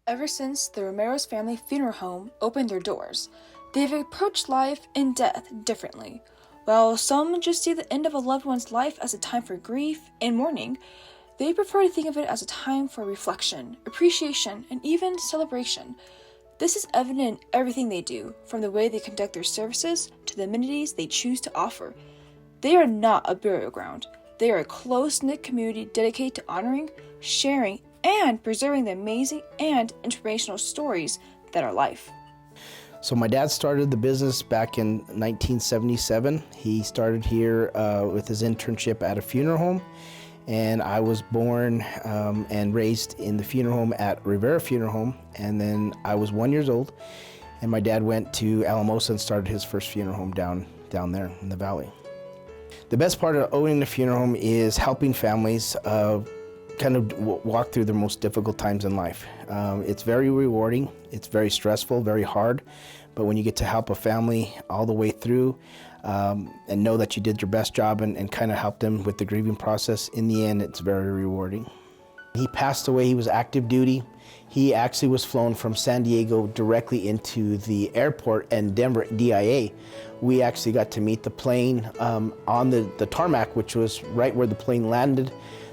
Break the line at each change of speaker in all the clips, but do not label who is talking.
Ever since the Romero's family funeral home opened their doors, they've approached life and death differently. While some just see the end of a loved one's life as a time for grief and mourning, they prefer to think of it as a time for reflection, appreciation, and even celebration. This is evident in everything they do, from the way they conduct their services to the amenities they choose to offer. They are not a burial ground. They are a close-knit community dedicated to honoring, sharing, and preserving the amazing and inspirational stories that are life.
So my dad started the business back in 1977. He started here with his internship at a funeral home, and I was born and raised in the funeral home at Rivera Funeral Home, and then I was 1 year old, and my dad went to Alamosa and started his first funeral home down there in the valley. The best part of owning the funeral home is helping families kind of walk through their most difficult times in life. It's very rewarding, it's very stressful, very hard, but when you get to help a family all the way through and know that you did your best job and kind of help them with the grieving process, in the end, it's very rewarding. He passed away, he was active duty. He actually was flown from San Diego directly into the airport and Denver DIA. We actually got to meet the plane on the tarmac, which was right where the plane landed.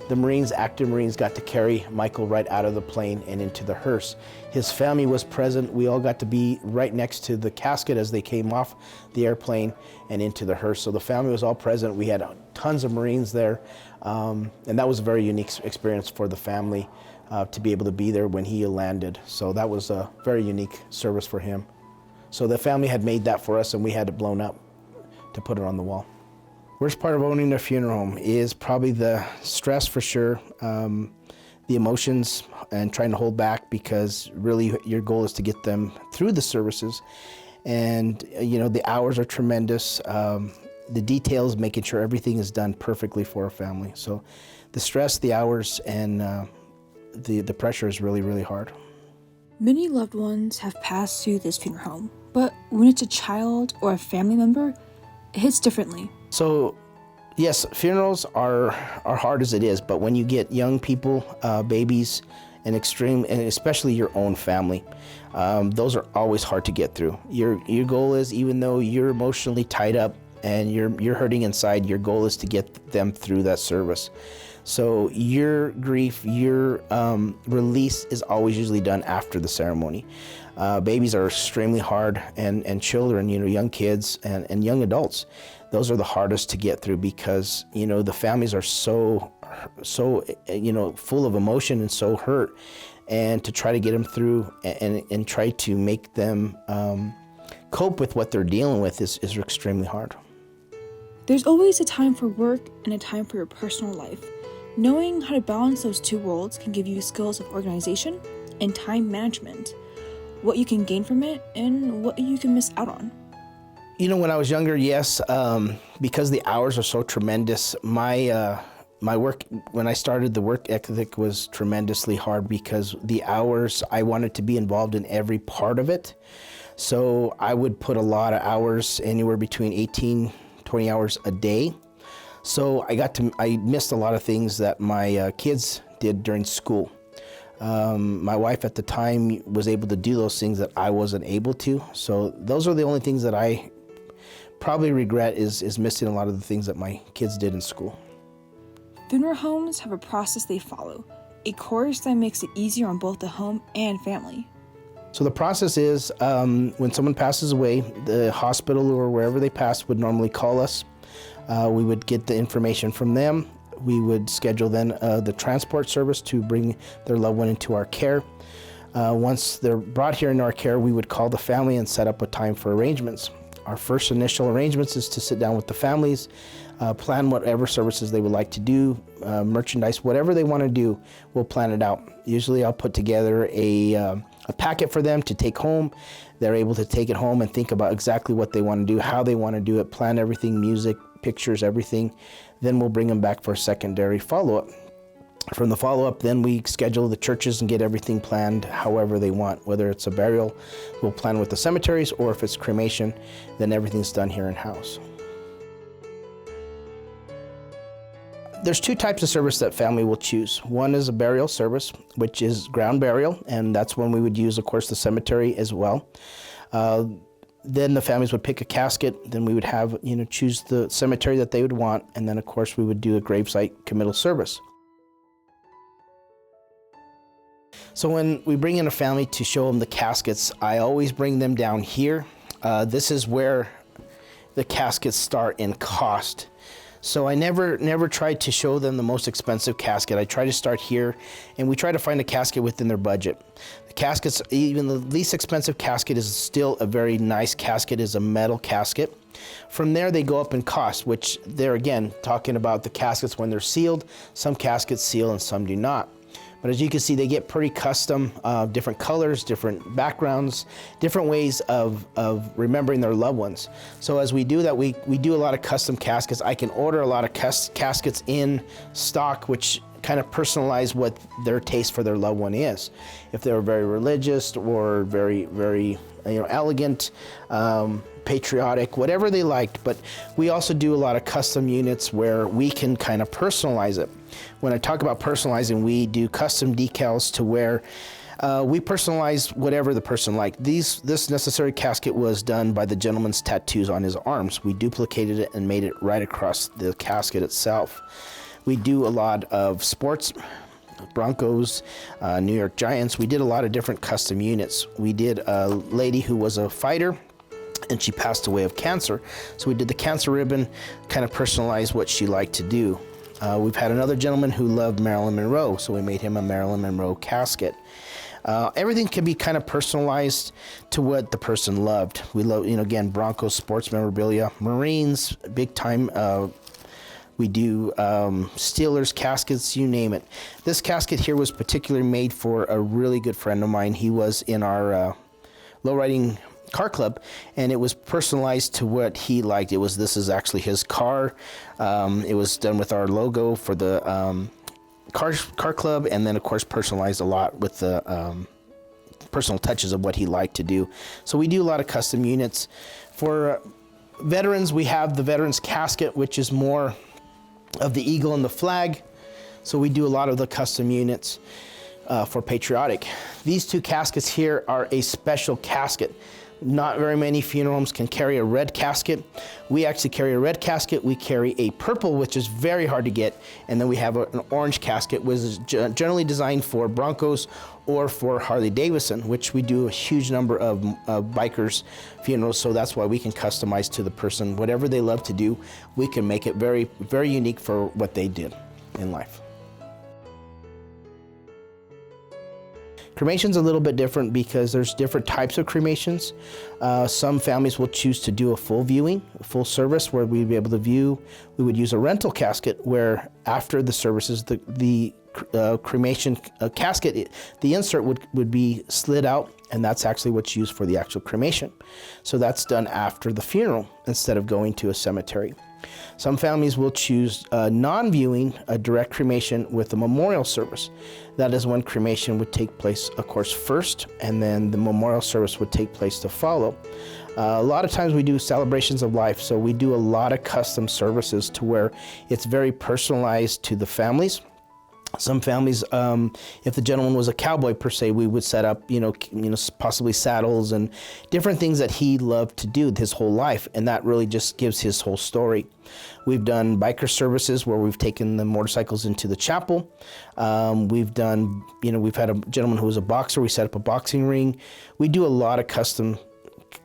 The Marines, active Marines, got to carry Michael right out of the plane and into the hearse. His family was present. We all got to be right next to the casket as they came off the airplane and into the hearse. So the family was all present. We had tons of Marines there. And that was a very unique experience for the family to be able to be there when he landed. So that was a very unique service for him. So the family had made that for us, and we had it blown up to put it on the wall. Worst part of owning a funeral home is probably the stress, for sure, the emotions and trying to hold back, because really your goal is to get them through the services. And you know, the hours are tremendous. The details, making sure everything is done perfectly for a family. So the stress, the hours, and the pressure is really, really hard.
Many loved ones have passed through this funeral home, but when it's a child or a family member, it hits differently.
So yes, funerals are hard as it is, but when you get young people, babies, and especially your own family, those are always hard to get through. Your goal is, even though you're emotionally tied up and you're hurting inside, your goal is to get them through that service. So your grief, your release is always usually done after the ceremony. Babies are extremely hard, and children, you know, young kids and young adults, those are the hardest to get through, because, you know, the families are so, you know, full of emotion and so hurt, and to try to get them through and try to make them cope with what they're dealing with is extremely hard.
There's always a time for work and a time for your personal life. Knowing how to balance those two worlds can give you skills of organization and time management, what you can gain from it and what you can miss out on.
You know, when I was younger, yes, because the hours are so tremendous, my work, when I started, the work ethic was tremendously hard, because the hours, I wanted to be involved in every part of it. So I would put a lot of hours, anywhere between 18, 20 hours a day. So I missed a lot of things that my kids did during school. My wife at the time was able to do those things that I wasn't able to. So those are the only things that I probably regret, is missing a lot of the things that my kids did in school.
Funeral homes have a process they follow, a course that makes it easier on both the home and family.
So the process is, when someone passes away, the hospital or wherever they pass would normally call us. We would get the information from them. We would schedule then the transport service to bring their loved one into our care. Once they're brought here into our care, we would call the family and set up a time for arrangements. Our first initial arrangements is to sit down with the families, plan whatever services they would like to do, merchandise, whatever they want to do, we'll plan it out. Usually I'll put together a packet for them to take home. They're able to take it home and think about exactly what they want to do, how they want to do it, plan everything, music, pictures, everything. Then we'll bring them back for a secondary follow-up. From the follow-up, then we schedule the churches and get everything planned however they want. Whether it's a burial, we'll plan with the cemeteries, or if it's cremation, then everything's done here in-house. There's two types of service that family will choose. One is a burial service, which is ground burial, and that's when we would use, of course, the cemetery as well. Then the families would pick a casket, then we would have, choose the cemetery that they would want, and then of course we would do a gravesite committal service. So when we bring in a family to show them the caskets, I always bring them down here. This is where the caskets start in cost. So I never tried to show them the most expensive casket. I try to start here, and we try to find a casket within their budget. The caskets, even the least expensive casket is still a very nice casket, is a metal casket. From there, they go up in cost, which they're again talking about the caskets when they're sealed. Some caskets seal and some do not. But as you can see, they get pretty custom, different colors, different backgrounds, different ways of remembering their loved ones. So as we do that, we do a lot of custom caskets. I can order a lot of caskets in stock, which kind of personalize what their taste for their loved one is. If they're very religious or very, very elegant, patriotic, whatever they liked. But we also do a lot of custom units where we can kind of personalize it. When I talk about personalizing, we do custom decals to where we personalize whatever the person liked. This necessary casket was done by the gentleman's tattoos on his arms. We duplicated it and made it right across the casket itself. We do a lot of sports, Broncos, New York Giants. We did a lot of different custom units. We did a lady who was a fighter, and she passed away of cancer. So we did the cancer ribbon, kind of personalized what she liked to do. We've had another gentleman who loved Marilyn Monroe, so we made him a Marilyn Monroe casket. Everything can be kind of personalized to what the person loved. We love, again, Broncos, sports memorabilia, Marines, big time. We do Steelers caskets, you name it. This casket here was particularly made for a really good friend of mine. He was in our lowriding car club, and it was personalized to what he liked. This is actually his car. It was done with our logo for the car club, and then of course personalized a lot with the personal touches of what he liked to do. So we do a lot of custom units. For veterans, we have the veterans casket, which is more of the eagle and the flag. So we do a lot of the custom units for patriotic. These two caskets here are a special casket. Not very many funeral homes can carry a red casket. We actually carry a red casket. We carry a purple, which is very hard to get. And then we have an orange casket, which is generally designed for Broncos or for Harley Davidson, which we do a huge number of bikers' funerals. So that's why we can customize to the person. Whatever they love to do, we can make it very, very unique for what they did in life. Cremation's a little bit different because there's different types of cremations. Some families will choose to do a full viewing, a full service where we'd be able to view. We would use a rental casket where after the services, the cremation casket, the insert would be slid out, and that's actually what's used for the actual cremation. So that's done after the funeral instead of going to a cemetery. Some families will choose non-viewing, a direct cremation with a memorial service. That is when cremation would take place, of course, first, and then the memorial service would take place to follow. A lot of times we do celebrations of life, so we do a lot of custom services to where it's very personalized to the families. Some families, if the gentleman was a cowboy per se, we would set up, possibly saddles and different things that he loved to do his whole life, and that really just gives his whole story. We've done biker services where we've taken the motorcycles into the chapel. We've done, we've had a gentleman who was a boxer. We set up a boxing ring. We do a lot of custom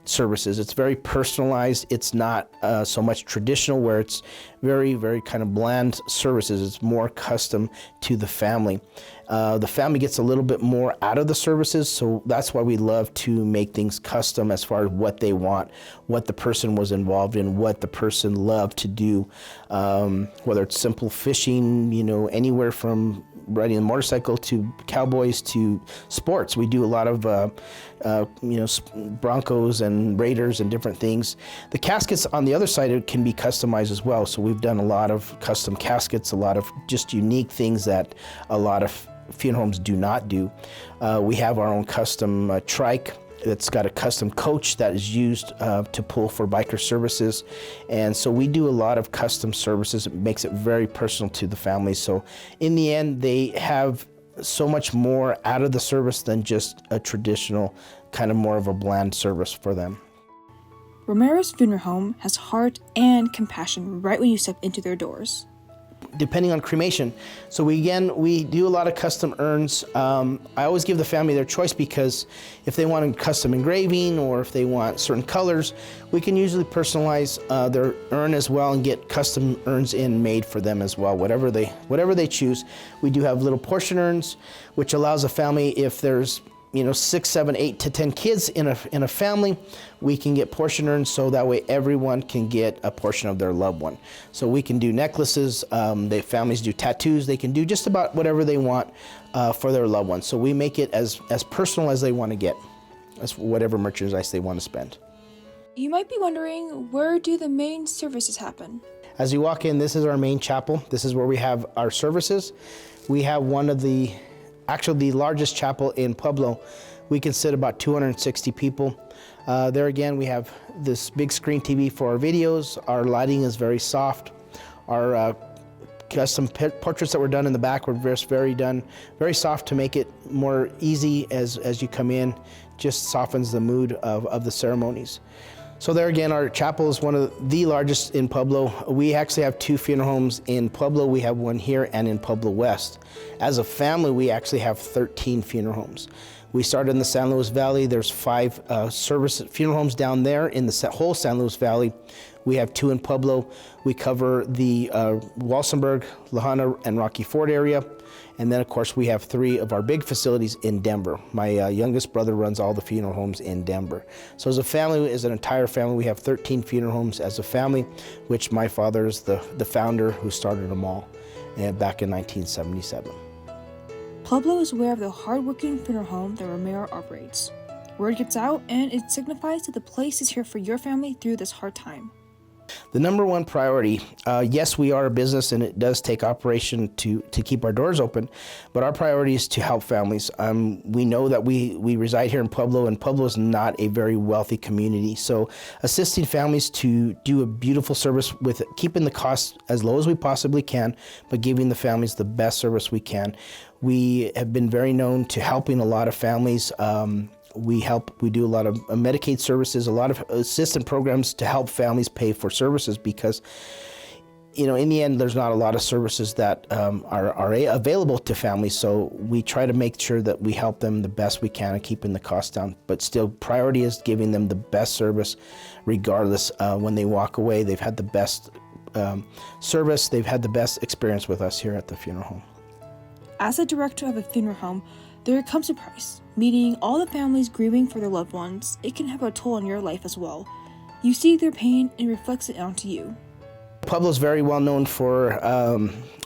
services. It's very personalized. It's not so much traditional where it's very, very kind of bland services. It's more custom to the family. The family gets a little bit more out of the services, so that's why we love to make things custom as far as what they want, what the person was involved in, what the person loved to do, whether it's simple fishing, anywhere from riding a motorcycle to cowboys to sports. We do a lot of Broncos and Raiders and different things. The caskets on the other side can be customized as well. So we've done a lot of custom caskets, a lot of just unique things that a lot of funeral homes do not do. We have our own custom trike. It's got a custom coach that is used to pull for biker services. And so we do a lot of custom services. It makes it very personal to the family. So in the end, they have so much more out of the service than just a traditional, kind of more of a bland service for them.
Romero's Funeral Home has heart and compassion right when you step into their doors.
Depending on cremation. So we do a lot of custom urns. I always give the family their choice, because if they want a custom engraving or if they want certain colors, we can usually personalize their urn as well and get custom urns made for them as well, whatever they choose. We do have little portion urns, which allows a family, if there's 6, 7, 8 to 10 kids in a family, we can get portion urns, so that way everyone can get a portion of their loved one. So we can do necklaces, the families do tattoos, they can do just about whatever they want for their loved ones. So we make it as personal as they want to get, as whatever merchandise they want to spend.
You might be wondering, where do the main services happen?
As you walk in, this is our main chapel. This is where we have our services. We have actually the largest chapel in Pueblo. We can sit about 260 people. There again, we have this big screen TV for our videos. Our lighting is very soft. Our custom portraits that were done in the back were very soft to make it more easy as you come in. Just softens the mood of the ceremonies. So there again, our chapel is one of the largest in Pueblo. We actually have 2 funeral homes in Pueblo. We have one here and in Pueblo West. As a family, we actually have 13 funeral homes. We started in the San Luis Valley. There's 5 funeral homes down there in the whole San Luis Valley. We have 2 in Pueblo. We cover the Walsenburg, La Junta, and Rocky Ford area. And then, of course, we have 3 of our big facilities in Denver. My youngest brother runs all the funeral homes in Denver. So as a family, as an entire family, we have 13 funeral homes as a family, which my father is the founder who started them all back in 1977.
Pueblo is aware of the hard-working funeral home that Romero operates. Word gets out, and it signifies that the place is here for your family through this hard time.
The number one priority, yes, we are a business and it does take operation to keep our doors open, but our priority is to help families. We know that we reside here in Pueblo, and Pueblo is not a very wealthy community. So assisting families to do a beautiful service with keeping the costs as low as we possibly can, but giving the families the best service we can. We have been very known to helping a lot of families. We do a lot of Medicaid services, a lot of assistance programs to help families pay for services, because, in the end, there's not a lot of services that are available to families. So we try to make sure that we help them the best we can and keeping the costs down. But still, priority is giving them the best service, regardless. When they walk away, they've had the best service. They've had the best experience with us here at the funeral home.
As a director of a funeral home, there comes a price. Meeting all the families grieving for their loved ones, it can have a toll on your life as well. You see their pain and it reflects it onto you.
Pueblo is very well known for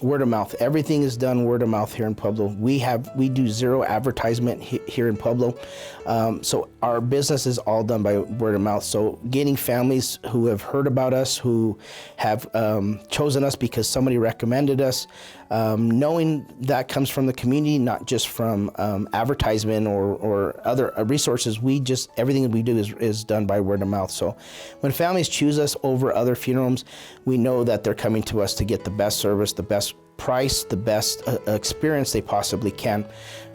word of mouth. Everything is done word of mouth here in Pueblo. We do zero advertisement here in Pueblo. So our business is all done by word of mouth. So getting families who have heard about us, who have chosen us because somebody recommended us, knowing that comes from the community, not just from advertisement or other resources. Everything that we do is done by word of mouth. So when families choose us over other funeral homes, we know that they're coming to us to get the best service, the best price, the best experience they possibly can.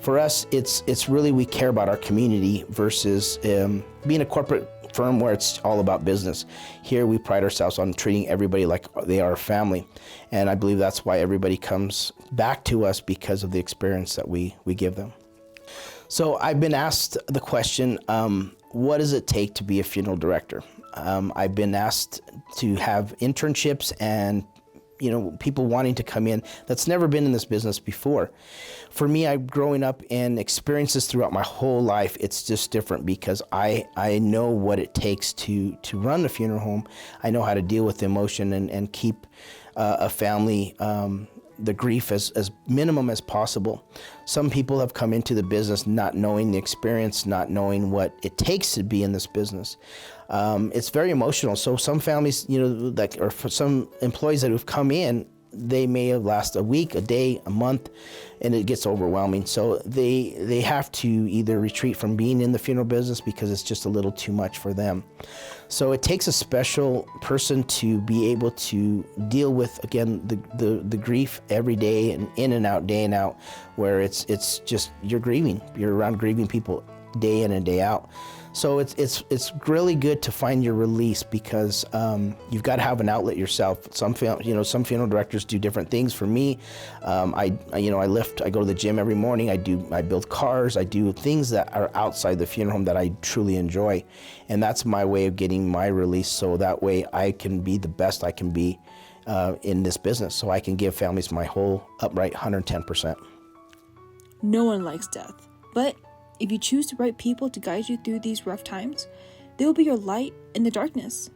For us, it's really, we care about our community versus being a corporate firm where it's all about business. Here we pride ourselves on treating everybody like they are a family, and I believe that's why everybody comes back to us, because of the experience that we give them. So I've been asked the question, what does it take to be a funeral director? I've been asked to have internships and people wanting to come in that's never been in this business before. For me, I'm growing up in experiences throughout my whole life. It's just different because I know what it takes to run a funeral home. I know how to deal with emotion and keep a family, the grief as minimum as possible. Some people have come into the business not knowing the experience, not knowing what it takes to be in this business. It's very emotional. So some families, or for some employees that have come in, they may last a week, a day, a month, and it gets overwhelming. So they have to either retreat from being in the funeral business because it's just a little too much for them. So it takes a special person to be able to deal with, again, the grief every day and in and out, day and out, where it's just you're grieving. You're around grieving people day in and day out. So it's really good to find your release because you've got to have an outlet yourself. Some funeral directors do different things. For me, I lift. I go to the gym every morning. I build cars. I do things that are outside the funeral home that I truly enjoy, and that's my way of getting my release. So that way I can be the best I can be in this business. So I can give families my whole upright 110%.
No one likes death, but if you choose the right people to guide you through these rough times, they will be your light in the darkness.